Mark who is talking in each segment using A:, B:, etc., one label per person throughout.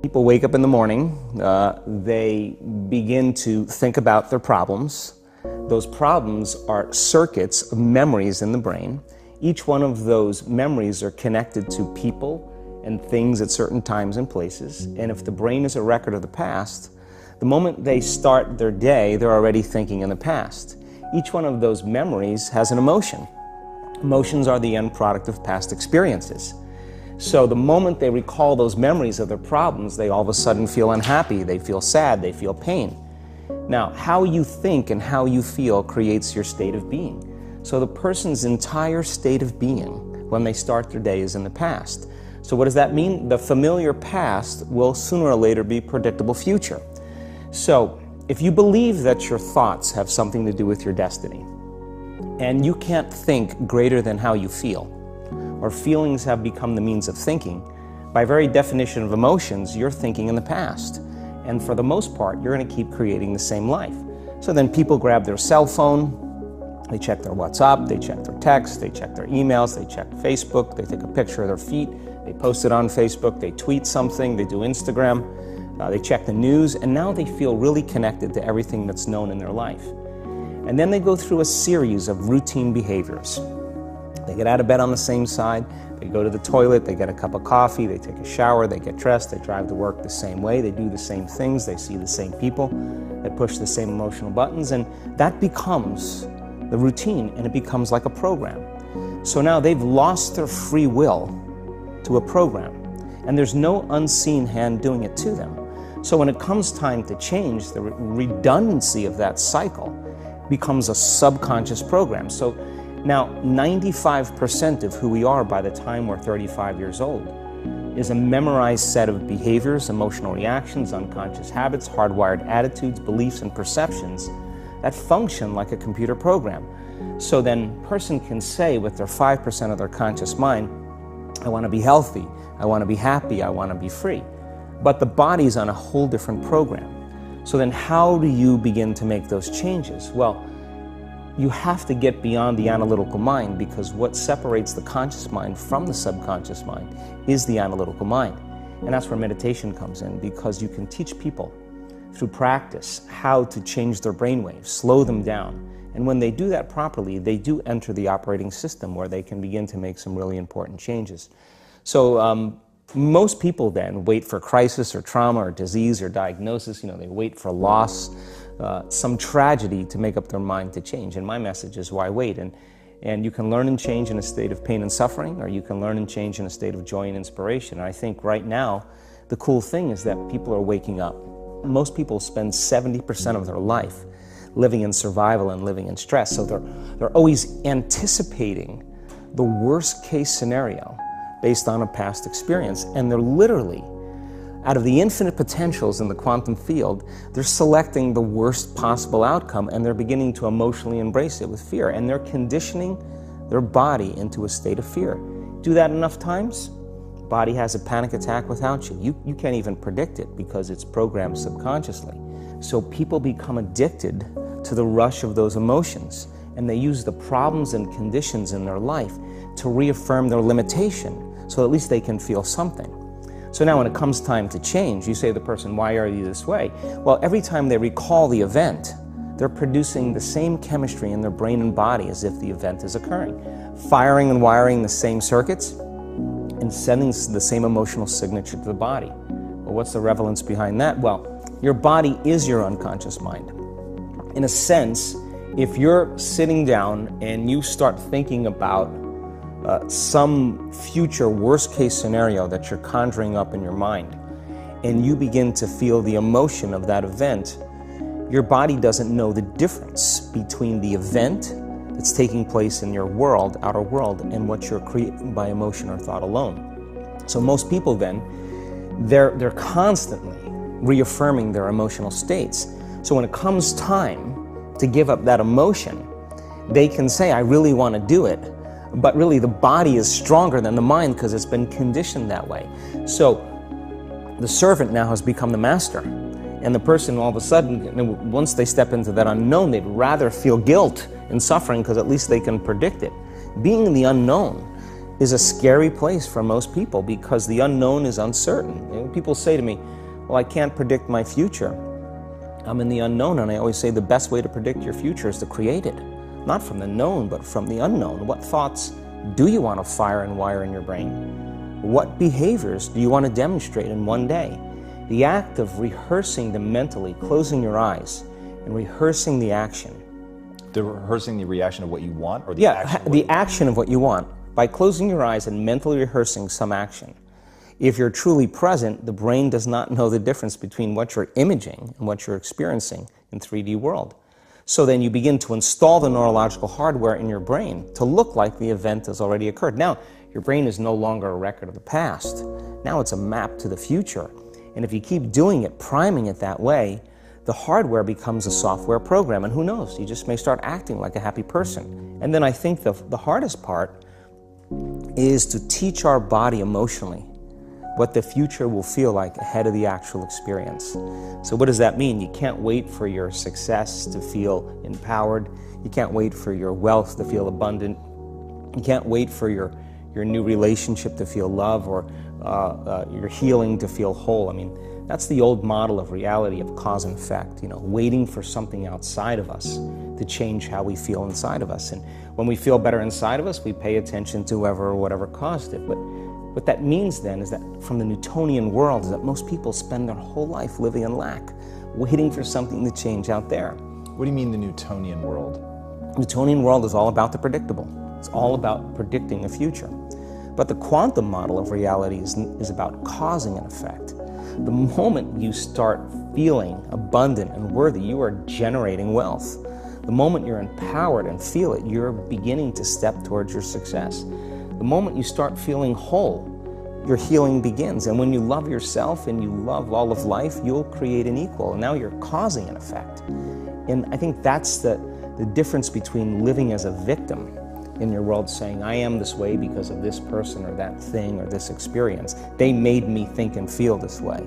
A: People wake up in the morning, they begin to think about their problems. Those problems are circuits of memories in the brain. Each one of those memories are connected to people and things at certain times and places. And if the brain is a record of the past, the moment they start their day, they're already thinking in the past. Each one of those memories has an emotion. Emotions are the end product of past experiences. So the moment they recall those memories of their problems, they all of a sudden feel unhappy, they feel sad, they feel pain. Now, how you think and how you feel creates your state of being. So the person's entire state of being when they start their day is in the past. So what does that mean? The familiar past will sooner or later be predictable future. So if you believe that your thoughts have something to do with your destiny, and you can't think greater than how you feel, or feelings have become the means of thinking, by very definition of emotions, you're thinking in the past. And for the most part, you're going to keep creating the same life. So then people grab their cell phone, they check their WhatsApp, they check their text, they check their emails, they check Facebook, they take a picture of their feet, they post it on Facebook, they tweet something, they do Instagram, they check the news, and now they feel really connected to everything that's known in their life. And then they go through a series of routine behaviors. They get out of bed on the same side, they go to the toilet, they get a cup of coffee, they take a shower, they get dressed, they drive to work the same way, they do the same things, they see the same people, they push the same emotional buttons, and that becomes the routine, and it becomes like a program. So now they've lost their free will to a program, and there's no unseen hand doing it to them. So when it comes time to change, the redundancy of that cycle becomes a subconscious program. So now 95% of who we are by the time we're 35 years old is a memorized set of behaviors, emotional reactions, unconscious habits, hardwired attitudes, beliefs, and perceptions that function like a computer program. So then a person can say with their 5% of their conscious mind, I want to be healthy, I want to be happy, I want to be free. But the body's on a whole different program. So then how do you begin to make those changes? Well, you have to get beyond the analytical mind, because what separates the conscious mind from the subconscious mind is the analytical mind. And that's where meditation comes in, because you can teach people through practice how to change their brainwaves, slow them down. And when they do that properly, they do enter the operating system where they can begin to make some really important changes. So most people then wait for crisis or trauma or disease or diagnosis. They wait for loss, some tragedy to make up their mind to change. And my message is, why wait? And you can learn and change in a state of pain and suffering, or you can learn and change in a state of joy and inspiration. And I think right now, the cool thing is that people are waking up. Most people spend 70% of their life living in survival and living in stress. So they're always anticipating the worst case scenario based on a past experience. And they're literally, out of the infinite potentials in the quantum field, they're selecting the worst possible outcome, and they're beginning to emotionally embrace it with fear. And they're conditioning their body into a state of fear. Do that enough times, body has a panic attack without you. You can't even predict it because it's programmed subconsciously. So people become addicted to the rush of those emotions, and they use the problems and conditions in their life to reaffirm their limitation, so at least they can feel something. So now when it comes time to change, you say to the person, why are you this way? Well, every time they recall the event, they're producing the same chemistry in their brain and body as if the event is occurring, firing and wiring the same circuits, and sending the same emotional signature to the body. Well, what's the relevance behind that? Well, your body is your unconscious mind. In a sense, if you're sitting down and you start thinking about some future worst case scenario that you're conjuring up in your mind, and you begin to feel the emotion of that event, your body doesn't know the difference between the event that's taking place in your world, outer world, and what you're creating by emotion or thought alone. So most people then, they're constantly reaffirming their emotional states. So when it comes time to give up that emotion, they can say, I really want to do it, but really the body is stronger than the mind because it's been conditioned that way. So the servant now has become the master, and the person all of a sudden, once they step into that unknown, they'd rather feel guilt and suffering because at least they can predict it. Being in the unknown is a scary place for most people because the unknown is uncertain. People say to me, well, I can't predict my future. I'm in the unknown, and I always say the best way to predict your future is to create it. Not from the known, but from the unknown. What thoughts do you want to fire and wire in your brain? What behaviors do you want to demonstrate in one day? The act of rehearsing them mentally, closing your eyes, and rehearsing the action.
B: Rehearsing the reaction of what you want? Or the action
A: the action of what you want. By closing your eyes and mentally rehearsing some action. If you're truly present, the brain does not know the difference between what you're imaging and what you're experiencing in 3D world. So then you begin to install the neurological hardware in your brain to look like the event has already occurred. Now, your brain is no longer a record of the past. Now it's a map to the future. And if you keep doing it, priming it that way, the hardware becomes a software program. And who knows, you just may start acting like a happy person. And then I think the hardest part is to teach our body emotionally what the future will feel like ahead of the actual experience. So what does that mean? You can't wait for your success to feel empowered. You can't wait for your wealth to feel abundant. You can't wait for your new relationship to feel love, or your healing to feel whole. I mean, that's the old model of reality, of cause and effect, waiting for something outside of us to change how we feel inside of us. And when we feel better inside of us, we pay attention to whoever or whatever caused it. But what that means then is that from the Newtonian world is that most people spend their whole life living in lack, waiting for something to change out there.
B: What do you mean the Newtonian world?
A: Newtonian world is all about the predictable. It's all about predicting the future. But the quantum model of reality is about causing an effect. The moment you start feeling abundant and worthy, you are generating wealth. The moment you're empowered and feel it, you're beginning to step towards your success. The moment you start feeling whole, your healing begins. And when you love yourself and you love all of life, you'll create an equal. And now you're causing an effect. And I think that's the difference between living as a victim in your world, saying, I am this way because of this person or that thing or this experience. They made me think and feel this way.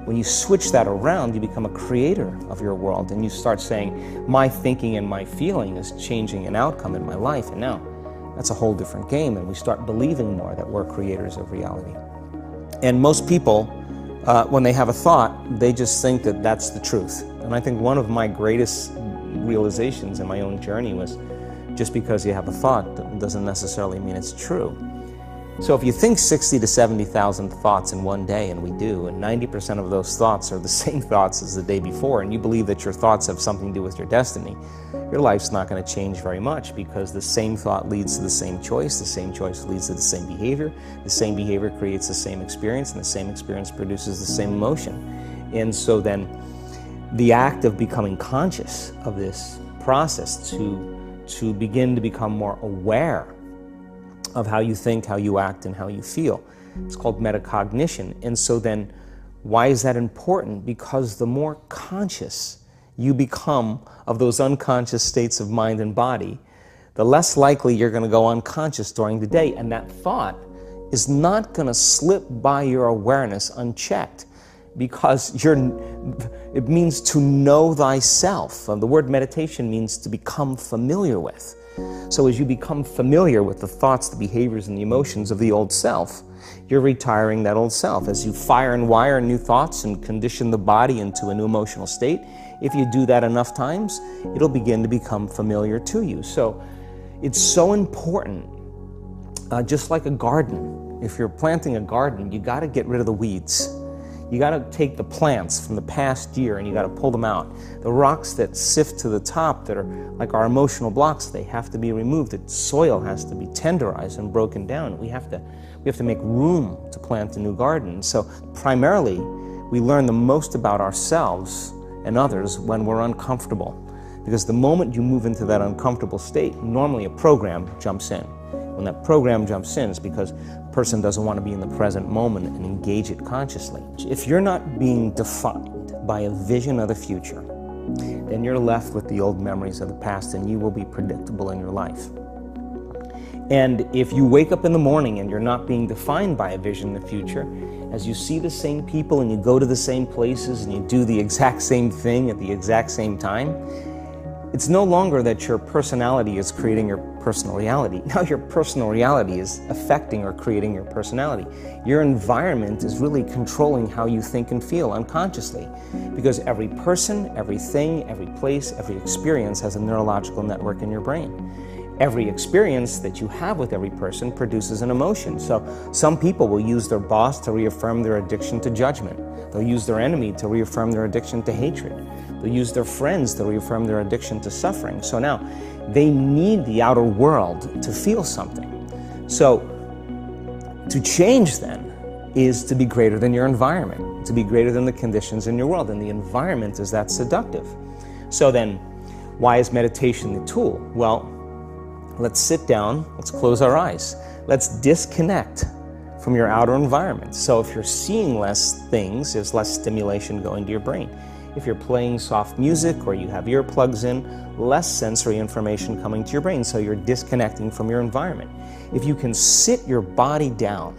A: When you switch that around, you become a creator of your world, and you start saying, my thinking and my feeling is changing an outcome in my life. And now that's a whole different game, and we start believing more that we're creators of reality. And most people, when they have a thought, they just think that that's the truth. And I think one of my greatest realizations in my own journey was, just because you have a thought doesn't necessarily mean it's true. So if you think 60 to 70,000 thoughts in one day, and we do, and 90% of those thoughts are the same thoughts as the day before, and you believe that your thoughts have something to do with your destiny, your life's not going to change very much, because the same thought leads to the same choice leads to the same behavior creates the same experience, and the same experience produces the same emotion. And so then the act of becoming conscious of this process to begin to become more aware of how you think, how you act, and how you feel. It's called metacognition. And so then, why is that important? Because the more conscious you become of those unconscious states of mind and body, the less likely you're going to go unconscious during the day. And that thought is not going to slip by your awareness unchecked, because it means to know thyself. The word meditation means to become familiar with. So as you become familiar with the thoughts, the behaviors, and the emotions of the old self, you're retiring that old self. As you fire and wire new thoughts and condition the body into a new emotional state, if you do that enough times, it'll begin to become familiar to you. So it's so important, just like a garden. If you're planting a garden, you got to get rid of the weeds. You got to take the plants from the past year and you got to pull them out. The rocks that sift to the top that are like our emotional blocks, they have to be removed. The soil has to be tenderized and broken down. We have to make room to plant a new garden. So primarily, we learn the most about ourselves and others when we're uncomfortable. Because the moment you move into that uncomfortable state, normally a program jumps in. When that program jumps in, it's because the person doesn't want to be in the present moment and engage it consciously. If you're not being defined by a vision of the future, then you're left with the old memories of the past, and you will be predictable in your life. And if you wake up in the morning and you're not being defined by a vision in the future, as you see the same people and you go to the same places and you do the exact same thing at the exact same time, It's no longer that your personality is creating your personal reality. Now your personal reality is affecting or creating your personality. Your environment is really controlling how you think and feel unconsciously, because every person, everything, every place, every experience has a neurological network in your brain. Every experience that you have with every person produces an emotion. So some people will use their boss to reaffirm their addiction to judgment. They'll use their enemy to reaffirm their addiction to hatred. They'll use their friends to reaffirm their addiction to suffering. So now they need the outer world to feel something. So to change then is to be greater than your environment, to be greater than the conditions in your world. And the environment is that seductive. So then why is meditation the tool? Well, let's sit down, let's close our eyes. Let's disconnect from your outer environment. So if you're seeing less things, there's less stimulation going to your brain. If you're playing soft music or you have earplugs in, less sensory information coming to your brain, so you're disconnecting from your environment. If you can sit your body down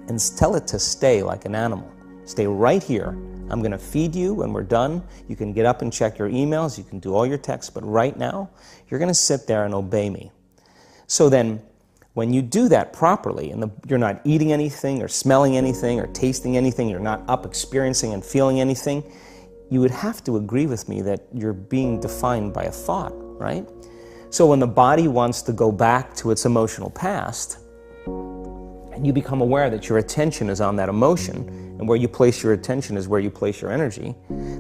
A: and tell it to stay like an animal, stay right here. I'm going to feed you when we're done. You can get up and check your emails, you can do all your texts, but right now, you're going to sit there and obey me. So then, when you do that properly, and you're not eating anything or smelling anything or tasting anything, you're not up experiencing and feeling anything, you would have to agree with me that you're being defined by a thought, right? So when the body wants to go back to its emotional past, and you become aware that your attention is on that emotion, and where you place your attention is where you place your energy,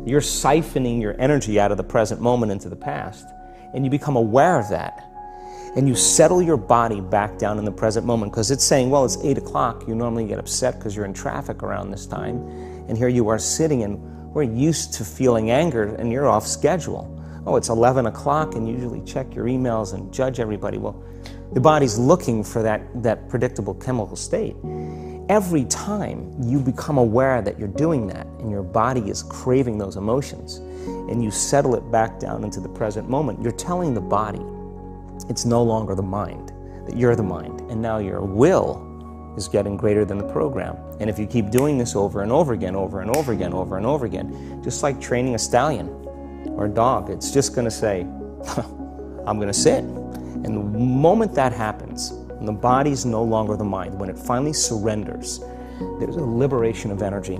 A: you're siphoning your energy out of the present moment into the past, and you become aware of that. And you settle your body back down in the present moment, because it's saying, well, it's 8 o'clock. You normally get upset because you're in traffic around this time. And here you are sitting, and we're used to feeling anger, and you're off schedule. Oh, it's 11 o'clock, and you usually check your emails and judge everybody. Well, the body's looking for that predictable chemical state. Every time you become aware that you're doing that, and your body is craving those emotions, and you settle it back down into the present moment, you're telling the body, it's no longer the mind, that you're the mind, and now your will is getting greater than the program. And if you keep doing this over and over again, over and over again, over and over again, just like training a stallion or a dog, it's just going to say, I'm going to sit. And the moment that happens, and the body's no longer the mind, when it finally surrenders, there's a liberation of energy.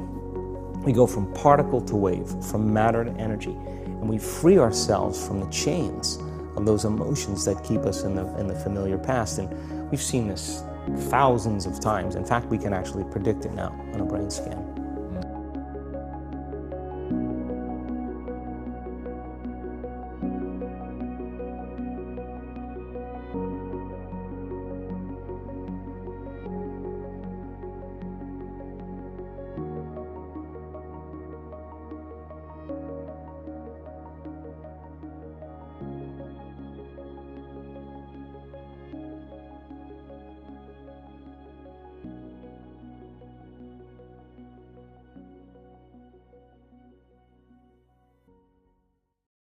A: We go from particle to wave, from matter to energy, and we free ourselves from the chains of those emotions that keep us in the familiar past. And we've seen this thousands of times. In fact, we can actually predict it now on a brain scan.